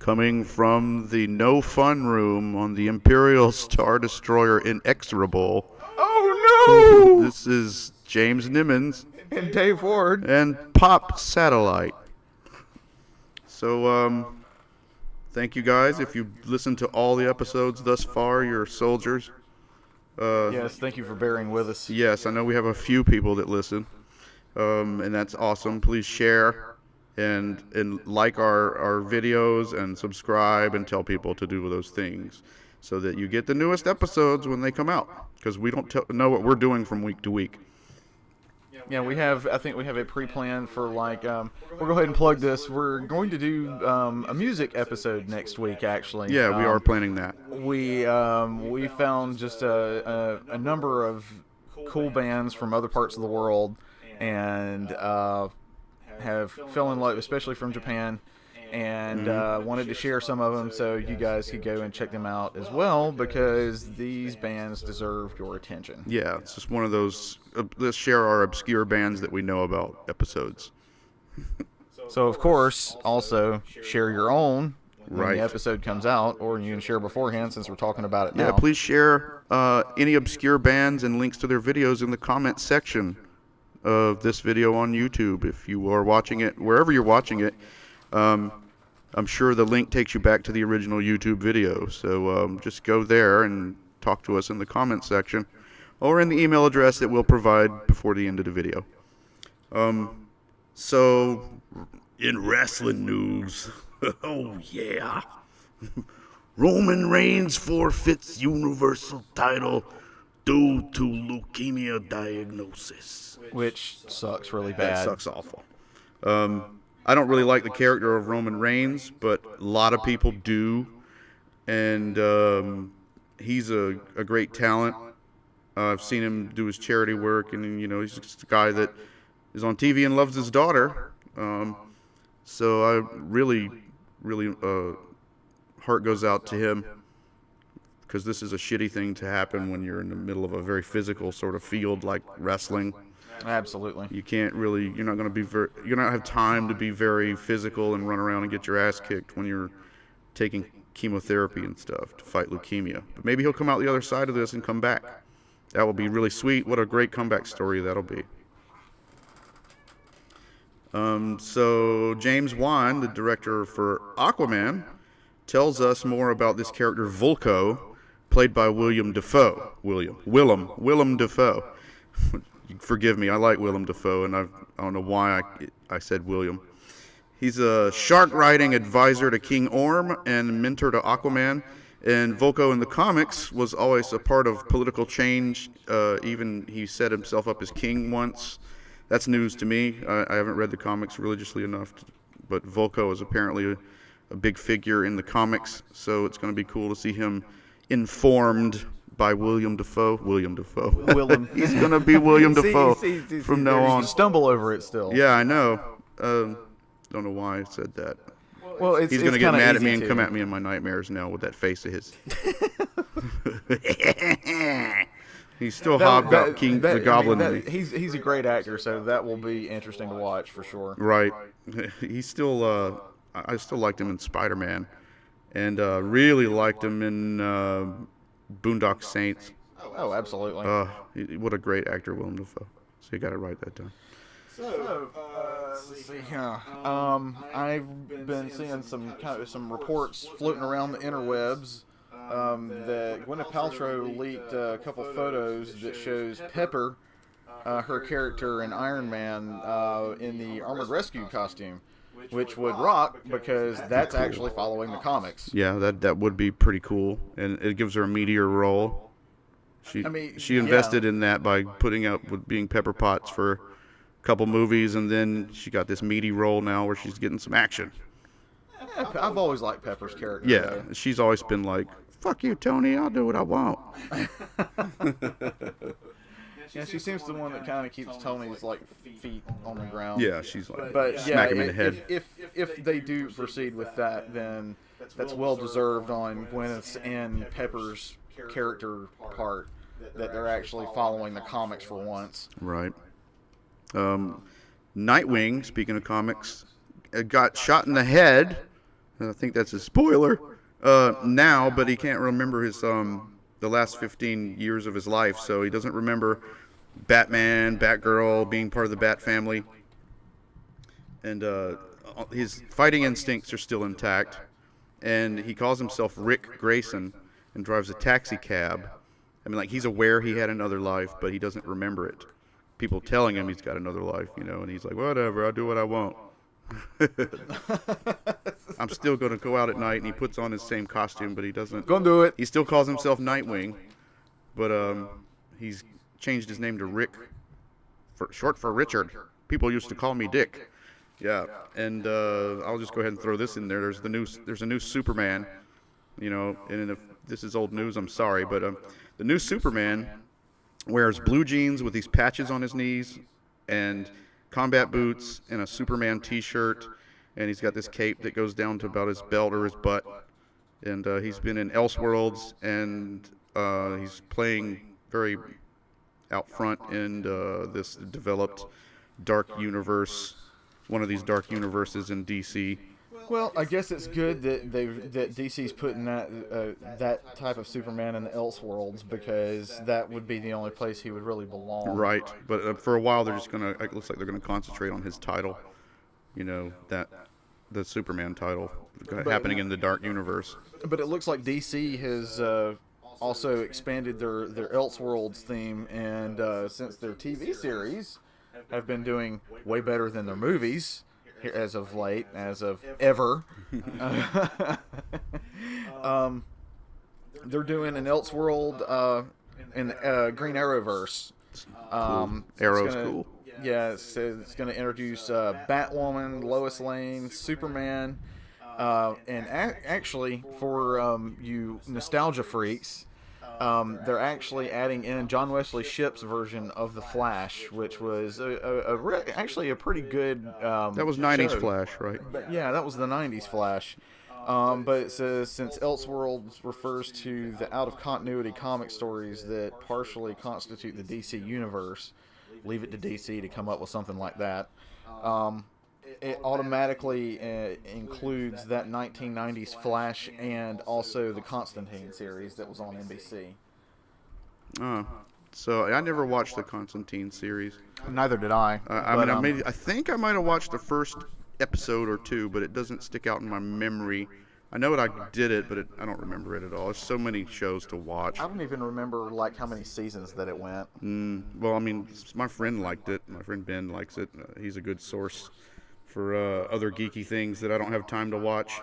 coming from the No Fun Room on the Imperial Star Destroyer Inexorable. Oh no! This is James Nimmons And Dave Ward. and Popsatellite. So, thank you guys. If you've listened to all the episodes thus far, you're soldiers. Yes, thank you for bearing with us. Yes, I know we have a few people that listen, and that's awesome. Please share and like our videos and subscribe and tell people to do those things so that you get the newest episodes when they come out, because we don't know what we're doing from week to week. Yeah, I think we have a pre-plan for we'll go ahead and plug this. We're going to do a music episode next week, actually. Yeah, we are planning that. We found just a number of cool bands from other parts of the world, and have fell in love, especially from Japan, and wanted to share some of them so you guys could go and check them out as well, because these bands deserve your attention. Yeah, it's just one of those let's share our obscure bands that we know about episodes. So, of course, also share your own when Right. the episode comes out, or you can share beforehand since we're talking about it now. Yeah, please share any obscure bands and links to their videos in the comments section of this video on YouTube. If you are watching it, wherever you're watching it, I'm sure the link takes you back to the original YouTube video. So just go there and talk to us in the comments section, or in the email address that we'll provide before the end of the video. So, in wrestling news, oh yeah, Roman Reigns forfeits Universal title due to leukemia diagnosis. Which sucks really That bad. sucks awful. I don't really like the character of Roman Reigns, but a lot of people do, and he's a great talent. I've seen him do his charity work, and he's just a guy that is on TV and loves his daughter. So I really heart goes out to him, because this is a shitty thing to happen when you're in the middle of a very physical sort of field like wrestling. Absolutely. You're not going to be you're not have time to be very physical and run around and get your ass kicked when you're taking chemotherapy and stuff to fight leukemia. But maybe he'll come out the other side of this and come back. That will be really sweet. What a great comeback story that'll be. So James Wan, the director for Aquaman, tells us more about this character Vulko, played by Willem Dafoe. Forgive me, I like Willem Dafoe, and I don't know why I said William. He's a shark-riding advisor to King Orm and mentor to Aquaman. And Vulko in the comics was always a part of political change. Even he set himself up as king once. That's news to me. I haven't read the comics religiously enough, but Vulko is apparently a big figure in the comics, so it's going to be cool to see him informed by Willem Dafoe. Willem. He's going to be William Dafoe from now on. You stumble over it still. Yeah, I know. Don't know why I said that. Well, He's going to get mad at me and come at me in my nightmares now with that face of his. He's still Hobgoblin, the Goblin to me. He's a great actor, so that will be interesting to watch for sure. Right. He's still. I still liked him in Spider-Man, and really liked him in Boondock Saints. Oh, absolutely. What a great actor, Willem Dafoe. So you got to write that down. So, let's see here. I've been seeing some reports floating around the interwebs that Gwyneth Paltrow leaked a couple photos that shows Pepper, her character in Iron Man, in the Armored Rescue costume, which would rock because that's actually following the comics. Yeah, that would be pretty cool, and it gives her a meteor role. She invested in that by putting up with being Pepper Potts for a couple movies, and then she got this meaty role now where she's getting some action. Yeah, I've always liked Pepper's character. Yeah, though. she's always been like, "Fuck you, Tony. I'll do what I want." Yeah, she seems the one that kind of keeps Tony's feet on the ground. Yeah, she's like, but smack him in the head. If they do proceed with that, then that's well deserved on Gwyneth's and Pepper's character part, that they're actually following the comics for once. Right. Nightwing, speaking of comics, got shot in the head I think that's a spoiler now, but he can't remember his the last 15 years of his life, so he doesn't remember Batman, Batgirl, being part of the Bat family, and his fighting instincts are still intact. And he calls himself Rick Grayson and drives a taxi cab. I mean, like, he's aware he had another life, but he doesn't remember it. People telling him he's got another life, you know, and he's like, whatever, I'll do what I want. I'm still going to go out at night, and he puts on his same costume, but he doesn't. Gonna do it. He still calls himself Nightwing, but he's changed his name to Rick, short for Richard. People used to call me Dick. Yeah, and I'll just go ahead and throw this in there. There's a new Superman, you know, and if this is old news, I'm sorry, but the new Superman wears blue jeans with these patches on his knees and combat boots and a Superman t-shirt, and he's got this cape that goes down to about his belt or his butt, and he's been in Elseworlds, and he's playing very out front in this developed dark universe, one of these dark universes in DC. Well, I guess it's good that DC's putting that type of Superman in the Elseworlds, because that would be the only place he would really belong. Right, but for a while they're just gonna. It looks like they're gonna concentrate on his title. You know, the Superman title happening in the dark universe. But it looks like DC has also expanded their Elseworlds theme, and since their TV series have been doing way better than their movies. As of late, as of ever, they're doing an Elseworld in Green Arrowverse. Cool. Arrow's cool. Yeah, it's going to introduce Batwoman, Lois Lane, Superman, and actually for you nostalgia freaks, they're actually adding in John Wesley Shipp's version of The Flash, which was actually a pretty good that was 90s show. Flash, right? But yeah, that was the 90s Flash. But it says, since Elseworlds refers to the out-of-continuity comic stories that partially constitute the DC universe, leave it to DC to come up with something like that. It automatically includes that 1990s Flash and also the Constantine series that was on NBC. So I never watched the Constantine series. Neither did I. I think I might have watched the first episode or two, but it doesn't stick out in my memory. I know I did it, but I don't remember it at all. There's so many shows to watch. I don't even remember how many seasons that it went. Well, I mean, my friend liked it. My friend Ben likes it. He's a good source for other geeky things that I don't have time to watch.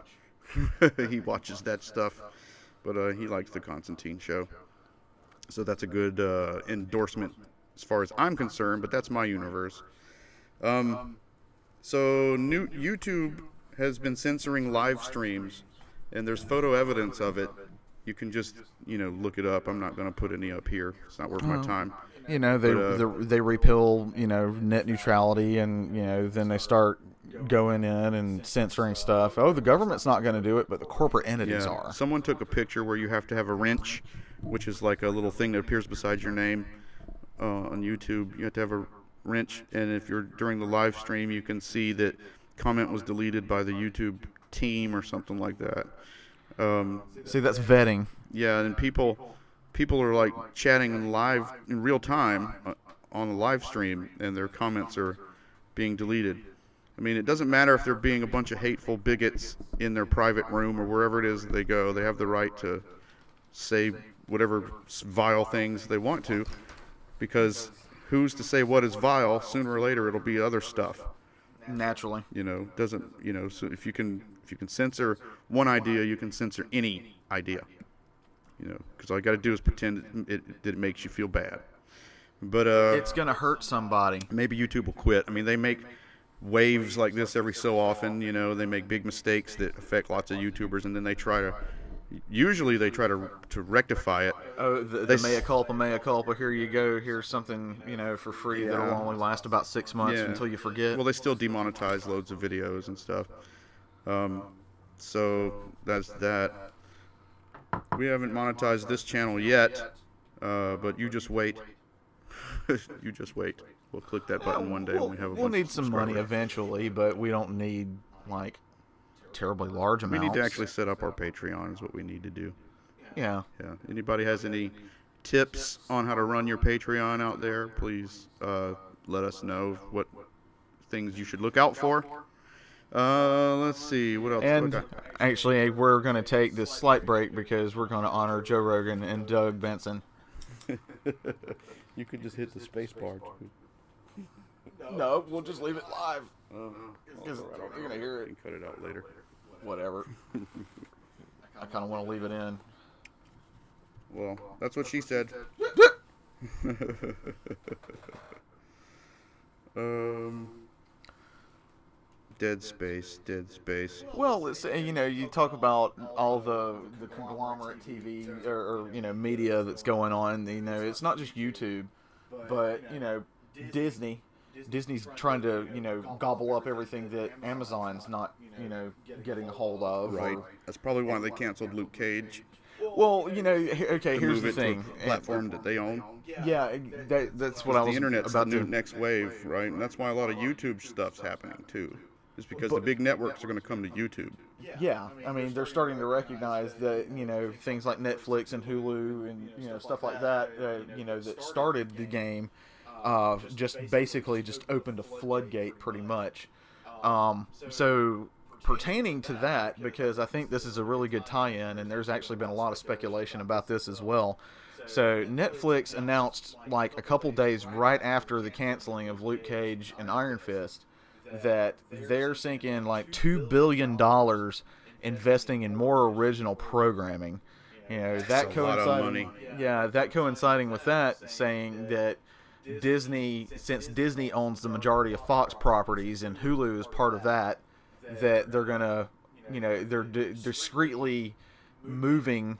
He watches that stuff, but he likes the Constantine show. So that's a good endorsement as far as I'm concerned, but that's my universe. So YouTube has been censoring live streams, and there's photo evidence of it. You can just, look it up. I'm not going to put any up here. It's not worth my time. They repeal, net neutrality, and, then they start going in and censoring stuff. Oh, the government's not going to do it, but the corporate entities are. Someone took a picture where you have to have a wrench, which is like a little thing that appears beside your name on YouTube. You have to have a wrench, and if you're during the live stream, you can see that comment was deleted by the YouTube team or something like that. See, that's vetting. Yeah, and people are like chatting in real time on the live stream, and their comments are being deleted. I mean, it doesn't matter if they're being a bunch of hateful bigots in their private room or wherever it is they go. They have the right to say whatever vile things they want to, because who's to say what is vile? Sooner or later, it'll be other stuff. Naturally. So if you can censor one idea, you can censor any idea. Because all you got to do is pretend that it makes you feel bad. But it's gonna hurt somebody. Maybe YouTube will quit. I mean, they make waves like this every so often. They make big mistakes that affect lots of YouTubers, and then they try to. Usually, they try to rectify it. Oh, the mea culpa. Here you go. Here's something for free that'll only last about 6 months until you forget. Well, they still demonetize loads of videos and stuff. So that's that. We haven't monetized this channel yet, but you just wait. You just wait. We'll click that button one day when we have a bunch We'll need of some money subscribers. eventually, but we don't need terribly large We amounts. need to actually set up our Patreon is what we need to do. Yeah. Yeah. Anybody has any tips on how to run your Patreon out there, please let us know what things you should look out for. Let's see. What else? And actually, we're going to take this slight break because we're going to honor Joe Rogan and Doug Benson. You could just hit the space bar, too. No, we'll just leave it live. Because you're going to hear it. You can cut it out later. Whatever. I kind of want to leave it in. Well, that's what she said. Dead space. Well, it's, you talk about all the conglomerate TV or media that's going on. It's not just YouTube, but Disney's trying to gobble up everything that Amazon's not getting a hold of. Right. That's probably why they canceled Luke Cage. Well, okay. Here's the thing. To a platform that they own. Yeah, that's what I was The internet's about the to. next wave, right? And that's why a lot of YouTube stuff's happening too. Just because the big networks are going to come to YouTube. Yeah, I mean they're starting to recognize that things like Netflix and Hulu and stuff like that that started the game just basically just opened a floodgate pretty much. So pertaining to that, because I think this is a really good tie-in, and there's actually been a lot of speculation about this as well. So Netflix announced like a couple days right after the canceling of Luke Cage and Iron Fist that they're sinking like $2 billion investing in more original programming. That coinciding. Yeah, that coinciding with that, saying that since Disney owns the majority of Fox properties and Hulu is part of that they're gonna, they're discreetly moving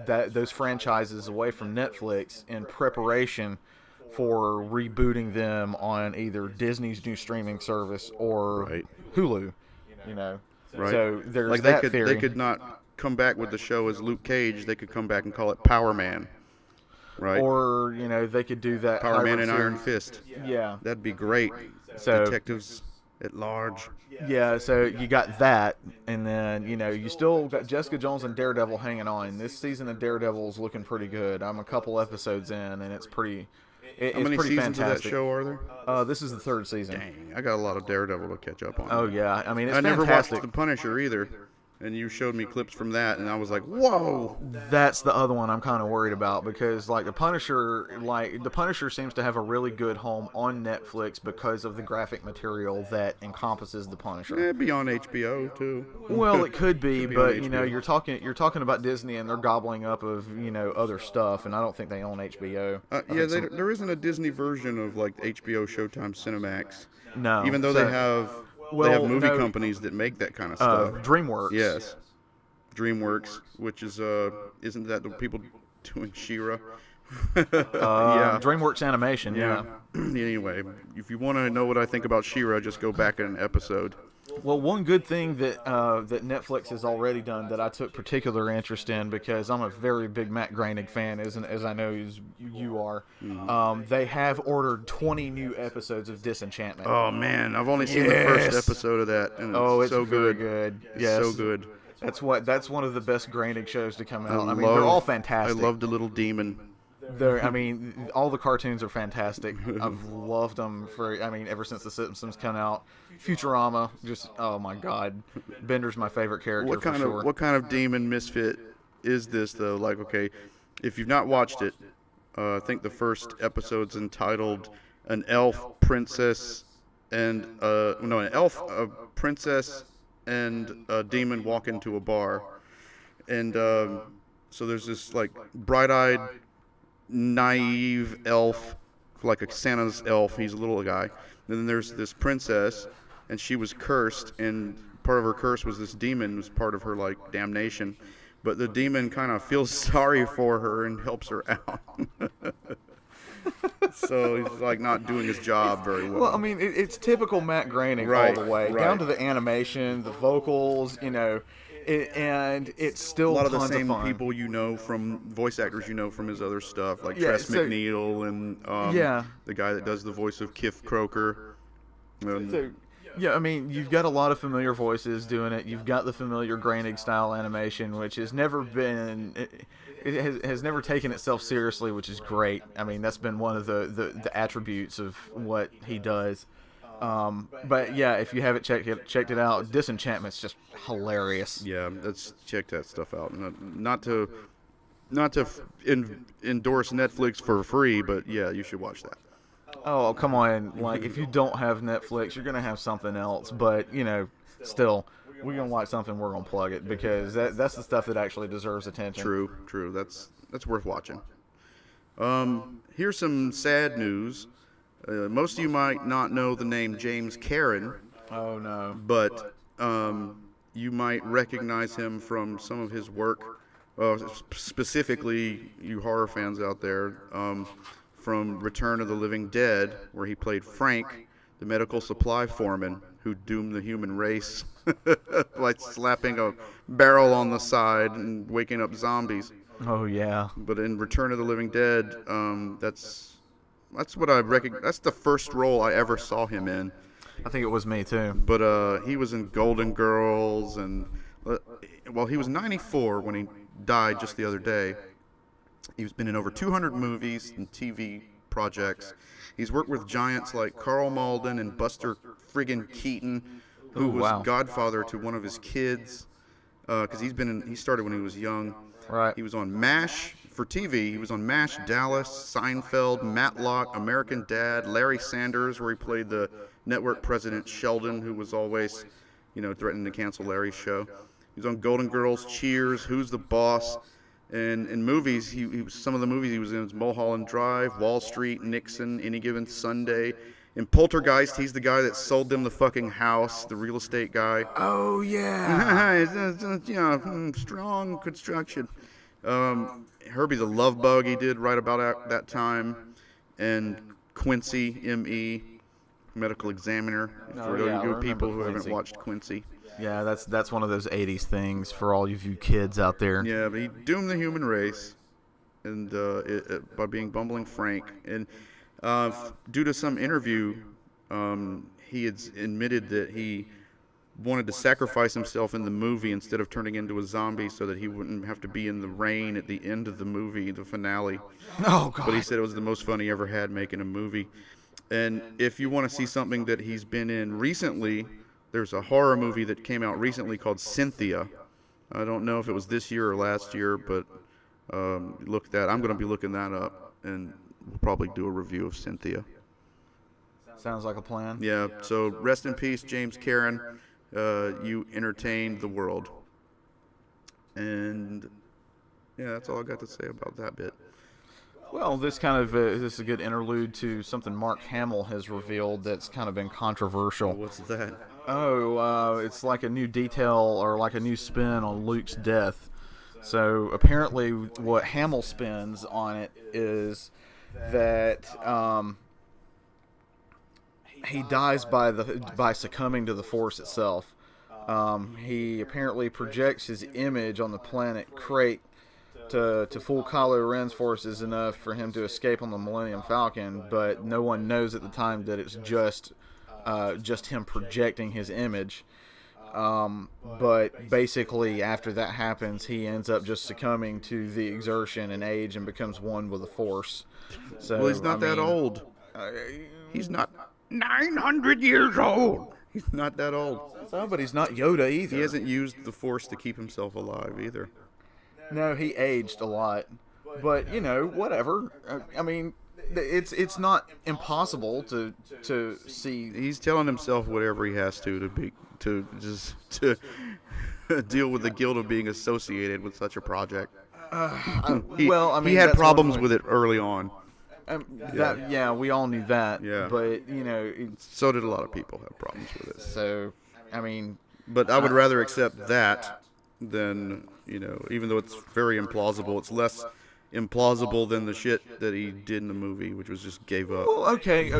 those franchises away from Netflix in preparation for rebooting them on either Disney's new streaming service or Hulu. Right. So there's like that theory. They could not come back with the show as Luke Cage. They could come back and call it Power Man. Right. Or they could do that. Power Man and Iron Fist. Yeah. That'd be great. So Detectives at large. Yeah, so you got that, and then you still got Jessica Jones and Daredevil hanging on. This season of Daredevil is looking pretty good. I'm a couple episodes in, and it's pretty. How many pretty seasons fantastic. of that show are there? This is the third season. Dang, I got a lot of Daredevil to catch up on. Oh yeah, I mean it's I never fantastic. watched The Punisher either, and you showed me clips from that, and I was like, whoa. That's the other one I'm kind of worried about because the Punisher seems to have a really good home on Netflix because of the graphic material that encompasses the Punisher. It'd be on HBO too. Well, it could be, but on HBO. you're talking about Disney and they're gobbling up of other stuff, and I don't think they own HBO. There isn't a Disney version of like HBO, Showtime, Cinemax. No, Even though they have movie companies that make that kind of stuff. DreamWorks. Yes, DreamWorks, which is isn't that the people doing She-Ra? Yeah. DreamWorks Animation. Yeah. Anyway, if you want to know what I think about She-Ra, just go back in an episode. Well, one good thing that that Netflix has already done that I took particular interest in because I'm a very big Matt Groening fan, as I know you are. They have ordered 20 new episodes of Disenchantment. Oh man, I've only seen the first episode of that, and it's so very good. good. Yes. So good. That's one of the best Groening shows to come out. I mean, they're all fantastic. I love the little demon. All the cartoons are fantastic. I've loved them ever since The Simpsons come out. Futurama, just oh my god, Bender's my favorite character for sure. What kind of demon misfit is this though? Like, okay, if you've not watched it, I think the first episode's entitled "An Elf Princess and an elf, a princess, and a demon walk into a bar," and so there's this like bright-eyed, naive elf, like a Santa's elf. He's a little guy. And then there's this princess, and she was cursed, and part of her curse was this demon was part of her like damnation. But the demon kind of feels sorry for her and helps her out. So he's like not doing his job very well. Well, I mean, it's typical Matt Groening all the way, down to the animation, the vocals, and it's still a lot of the tons same fun. people from voice actors from his other stuff, like Tress McNeil and the guy that does the voice of Kif Kroker. And, Yeah, I mean, you've got a lot of familiar voices doing it. You've got the familiar Grainig style animation, which has never been, has never taken itself seriously, which is great. I mean, that's been one of the attributes of what he does. But yeah, if you haven't checked it out, Disenchantment's just hilarious. Yeah, let's check that stuff out. Not to endorse Netflix for free, but yeah, you should watch that. Oh, come on. Like, if you don't have Netflix, you're going to have something else. But, still, we're going to watch something, we're going to plug it, because that's the stuff that actually deserves attention. True. That's worth watching. Here's some sad news. Most of you might not know the name James Karen. Oh, no. But you might recognize him from some of his work, specifically you horror fans out there, from Return of the Living Dead, where he played Frank, the medical supply foreman who doomed the human race by slapping a barrel on the side and waking up zombies. Oh, yeah. But in Return of the Living Dead, that's what I recognize. That's the first role I ever saw him in. I think it was me, too. But he was in Golden Girls, and he was 94 when he died just the other day. He's been in over 200 movies and TV projects. He's worked with giants like Carl Malden and Buster friggin' Keaton, who was godfather to one of his kids. Because he started when he was young. Right. He was on MASH for TV. He was on MASH, Dallas, Seinfeld, Matlock, American Dad, Larry Sanders, where he played the network president Sheldon, who was always, threatening to cancel Larry's show. He was on Golden Girls, Cheers, Who's the Boss. And in movies, some of the movies he was in was Mulholland Drive, Wall Street, Nixon, Any Given Sunday. In Poltergeist, he's the guy that sold them the fucking house, the real estate guy. Oh, yeah. Strong construction. Herbie the Love Bug he did right about that time. And Quincy, M.E., medical examiner, for you people who haven't watched Quincy. Yeah, that's one of those 80s things for all you kids out there. Yeah, but he doomed the human race and by being bumbling Frank. And due to some interview, he had admitted that he wanted to sacrifice himself in the movie instead of turning into a zombie so that he wouldn't have to be in the rain at the end of the movie, the finale. Oh, God. But he said it was the most fun he ever had making a movie. And if you want to see something that he's been in recently, there's a horror movie that came out recently called Cynthia. I don't know if it was this year or last year, but I'm going to be looking that up, and we'll probably do a review of Cynthia. Sounds like a plan. Yeah, so rest in peace, James Karen. You entertained the world. And yeah, that's all I got to say about that bit. Well, this is a good interlude to something Mark Hamill has revealed that's kind of been controversial. What's that? Oh, it's like a new detail or like a new spin on Luke's death. So apparently what Hamill spins on it is that he dies by succumbing to the Force itself. He apparently projects his image on the planet Crate to fool Kylo Ren's forces enough for him to escape on the Millennium Falcon, but no one knows at the time that it's just him projecting his image. But basically, after that happens, he ends up just succumbing to the exertion and age and becomes one with the Force. So, well, he's not that old. He's not 900 years old. He's not that old. So, but he's not Yoda either. He hasn't used the Force to keep himself alive either. No, he aged a lot. But, whatever. I mean, it's not impossible to see. He's telling himself whatever he has to deal with the guilt of being associated with such a project. He had problems with it early on. We all knew that. Yeah. But so did a lot of people have problems with it. So, I mean, but I would rather accept that than even though it's very implausible, it's less implausible than the shit that he did in the movie, which was just gave up. Well, okay.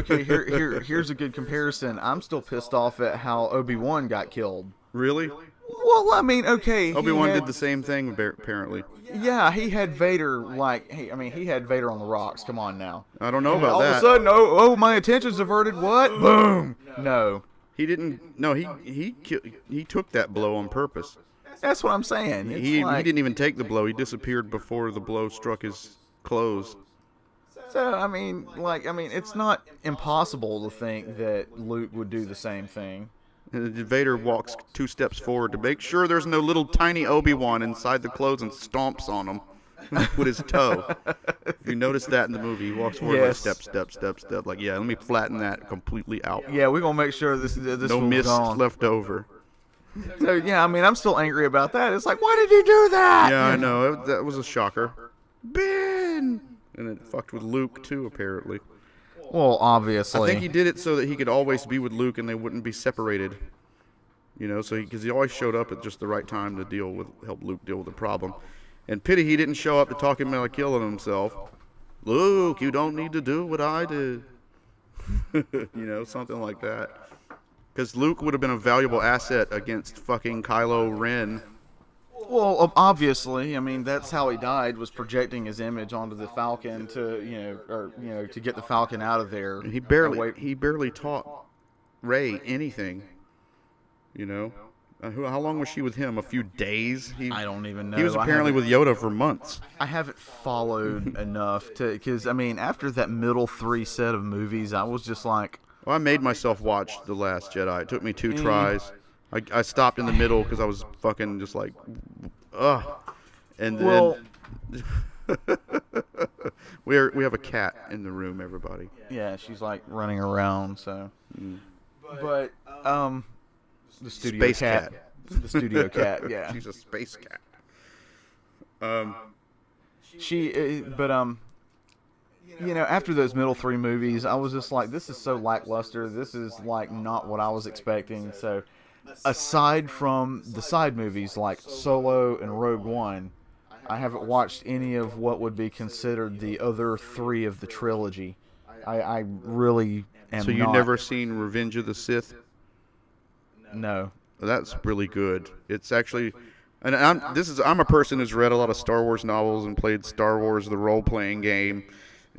Here's a good comparison. I'm still pissed off at how Obi-Wan got killed. Really? Well, I mean, okay. Obi-Wan did the same thing apparently. Yeah, he had Vader he had Vader on the rocks. Come on now. I don't know about all that. All of a sudden, my attention's diverted. What? Boom. No. He didn't. No, he took that blow on purpose. That's what I'm saying. It's He like, didn't even take the blow. He disappeared before the blow struck his clothes. so I mean, it's not impossible to think that Luke would do the same thing. And Vader walks 2 steps forward to make sure there's no little tiny Obi-Wan inside the clothes and stomps on him with his toe. If you notice that in the movie, he walks forward Yes. like step. Like, yeah, let me flatten that completely out. Yeah, we're gonna make sure this No one's mist gone. left over. So yeah, I mean, I'm still angry about that. It's like, why did you do that? Yeah, I know. That was a shocker. Ben! And it fucked with Luke, too, apparently. Well, obviously. I think he did it so that he could always be with Luke and they wouldn't be separated. You know, so because he always showed up at just the right time to help Luke deal with the problem. And pity he didn't show up to talk him into killing himself. Luke, you don't need to do what I did. You know, something like that. Because Luke would have been a valuable asset against fucking Kylo Ren. Well, obviously, I mean, that's how he died, was projecting his image onto the Falcon to get the Falcon out of there. And he barely taught Rey anything. You know, how long was she with him? A few days. I don't even know. He was apparently with Yoda for months. I haven't followed enough because I mean, after that middle 3 set of movies, I was just like, Well, I made myself watch The Last Jedi. It took me 2 tries. I stopped in the middle because I was fucking just like, ugh. And then we have a cat in the room, everybody. yeah, she's like running around. So, but the studio Space cat. the studio cat, yeah. She's a space cat. You know, after those middle 3 movies, I was just like, this is so lackluster. This is like not what I was expecting. So, aside from the side movies like Solo and Rogue One, I haven't watched any of what would be considered the other 3 of the trilogy. I really am. So you've never seen Revenge of the Sith? No. That's really good. It's actually, and I'm a person who's read a lot of Star Wars novels and played Star Wars the role-playing game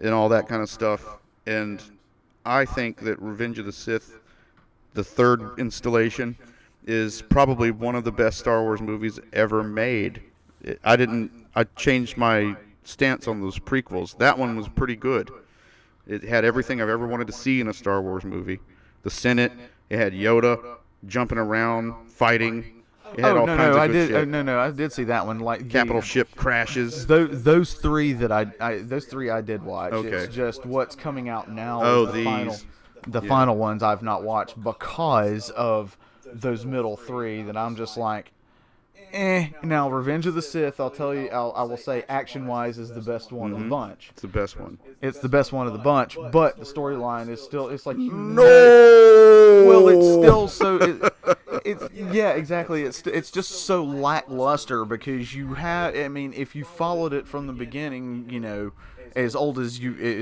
and all that kind of stuff. And I think that Revenge of the Sith, the 3rd installation, is probably one of the best Star Wars movies ever made. I changed my stance on those prequels. That one was pretty good. It had everything I've ever wanted to see in a Star Wars movie. The Senate, it had Yoda jumping around, fighting. It had all kinds of good shit. I did see that one. Like Capital ship crashes. Those 3 that I did watch. Okay. It's just what's coming out now. Oh, is these. The final ones I've not watched because of those middle 3 that I'm just like, Now, Revenge of the Sith, I'll tell you, I will say, action-wise, is the best one of the bunch. It's the best one. It's the best one of the bunch, but the storyline is still, it's like, No! Well, it's still so, yeah, exactly. It's just so lackluster because you have, I mean, if you followed it from the beginning, you know, as old as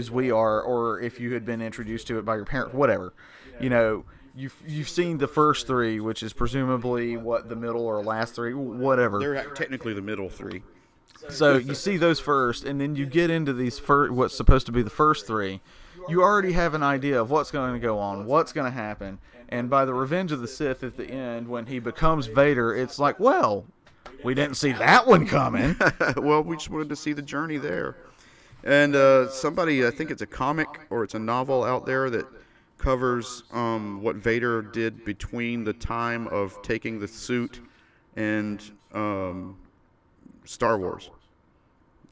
we are, or if you had been introduced to it by your parents, whatever, you know, You've seen the first 3, which is presumably the middle or last 3, whatever. They're technically the middle 3. So you see those first, and then you get into these what's supposed to be the first 3. You already have an idea of what's going to go on, what's going to happen, and by the Revenge of the Sith at the end, when he becomes Vader, it's like, well, we didn't see that one coming. Well, we just wanted to see the journey there. And somebody, I think it's a comic or it's a novel out there that covers what Vader did between the time of taking the suit and Star Wars.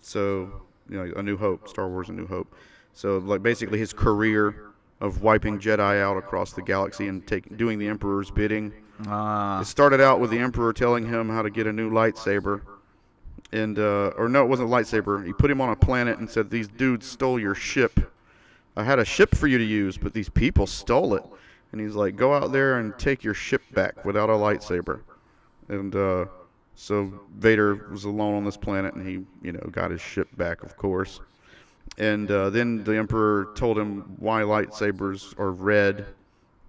So, you know, A New Hope, Star Wars A New Hope. So, like, basically his career of wiping Jedi out across the galaxy and doing the Emperor's bidding. It started out with the Emperor telling him how to get a new lightsaber. And, or no, it wasn't a lightsaber. He put him on a planet and said, these dudes stole your ship. I had a ship for you to use, but these people stole it. And he's like, go out there and take your ship back without a lightsaber. And so Vader was alone on this planet, and he, you know, got his ship back, of course. And then the Emperor told him why lightsabers are red,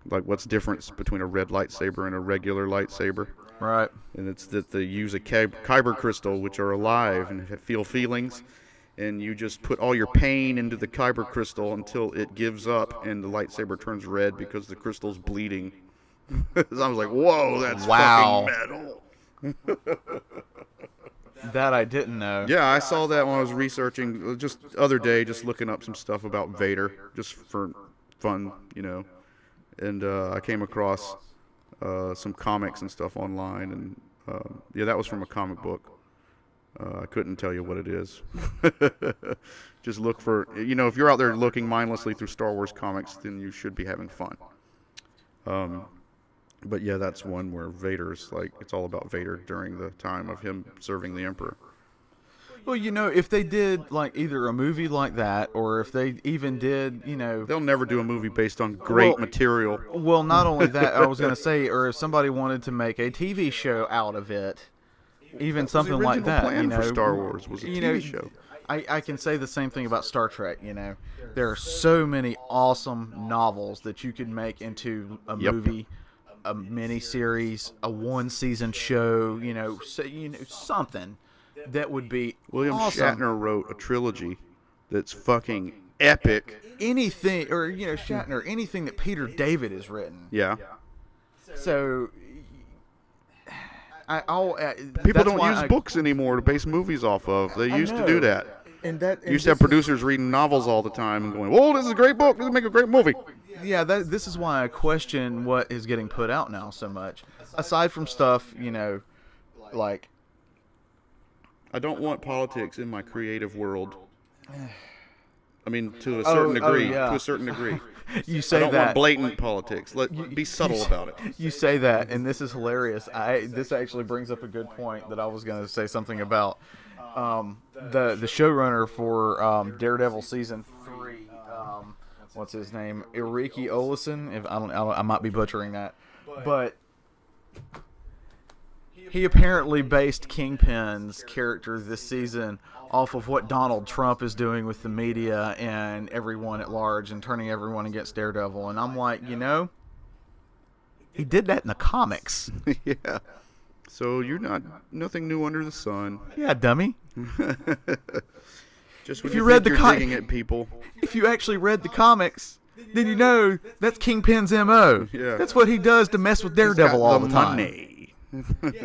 like what's the difference between a red lightsaber and a regular lightsaber. Right. And it's that they use a kyber crystal, which are alive and feel feelings. And you just put all your pain into the kyber crystal until it gives up and the lightsaber turns red because the crystal's bleeding. So I was like, whoa, that's Wow. fucking metal. That I didn't know. Yeah, I saw that when I was researching just other day, just looking up some stuff about Vader, just for fun, And I came across some comics and stuff online, and yeah, that was from a comic book. I couldn't tell you what it is. Just look for, if you're out there looking mindlessly through Star Wars comics, then you should be having fun. But yeah, that's one where Vader's like, it's all about Vader during the time of him serving the Emperor. Well, if they did like either a movie like that, or if they even did, They'll never do a movie based on great material. Well, not only that, I was going to say, or if somebody wanted to make a TV show out of it, even something like that. The original plan for Star Wars was a TV show. I can say the same thing about Star Trek. There are so many awesome novels that you could make into a movie, a miniseries, a one-season show. Something that would be William awesome. Shatner wrote a trilogy that's fucking epic. Anything, or Shatner, anything that Peter David has written. Yeah. So. People don't use books anymore to base movies off of. They used to do that. You used to have producers reading novels all the time and going, "Whoa, this is a great book. This will make a great movie." Yeah, this is why I question what is getting put out now so much. Aside from stuff, like... I don't want politics in my creative world. I mean, to a certain degree. Yeah. To a certain degree. You say I don't that. want blatant politics. Be subtle about it. You say that, and this is hilarious. This actually brings up a good point that I was going to say something about. The showrunner for Daredevil season 3. What's his name? Iriki Olesen. If I might be butchering that, but he apparently based Kingpin's character this season off of what Donald Trump is doing with the media and everyone at large and turning everyone against Daredevil. And I'm like, he did that in the comics. Yeah. So you're nothing new under the sun. Yeah, dummy. Just when If you you read think the you're digging at people. If you actually read the comics, then you know that's Kingpin's MO. Yeah. That's what he does to mess with Daredevil all the time. Money.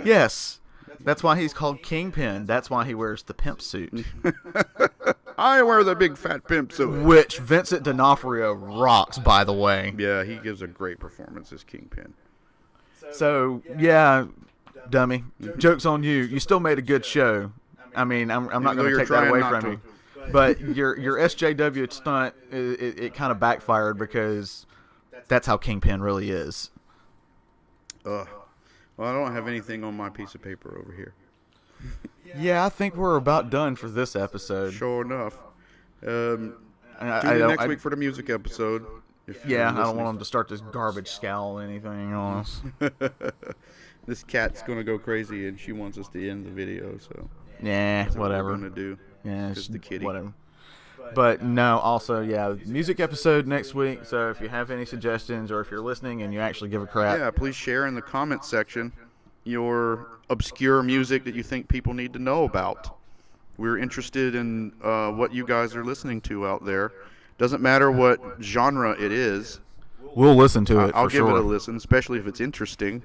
Yes. That's why he's called Kingpin. That's why he wears the pimp suit. I wear the big fat pimp suit. Which Vincent D'Onofrio rocks, by the way. Yeah, he gives a great performance as Kingpin. So, yeah, dummy. Joke's on you. You still made a good show. I mean, I'm not going to take that away from you. But your SJW stunt, it kind of backfired because that's how Kingpin really is. Well, I don't have anything on my piece of paper over here. Yeah, I think we're about done for this episode. Sure enough. Tune in next week for the music episode. Yeah, I don't want them to start this garbage scowl or anything on us. This cat's going to go crazy, and she wants us to end the video, so... Yeah, that's whatever. What we're going to do. Yeah, just the kitty. Whatever. But no, also, yeah, music episode next week. So if you have any suggestions or if you're listening and you actually give a crap. Yeah, please share in the comment section your obscure music that you think people need to know about. We're interested in what you guys are listening to out there. Doesn't matter what genre it is. We'll listen to it. I'll for give sure. it a listen, especially if it's interesting.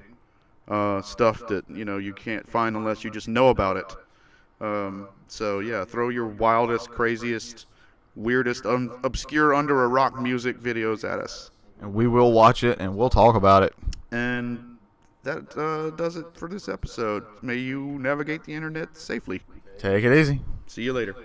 Stuff that you can't find unless you just know about it. So yeah, throw your wildest, craziest, weirdest, obscure under a rock music videos at us. And we will watch it and we'll talk about it. And that does it for this episode. May you navigate the internet safely. Take it easy. See you later.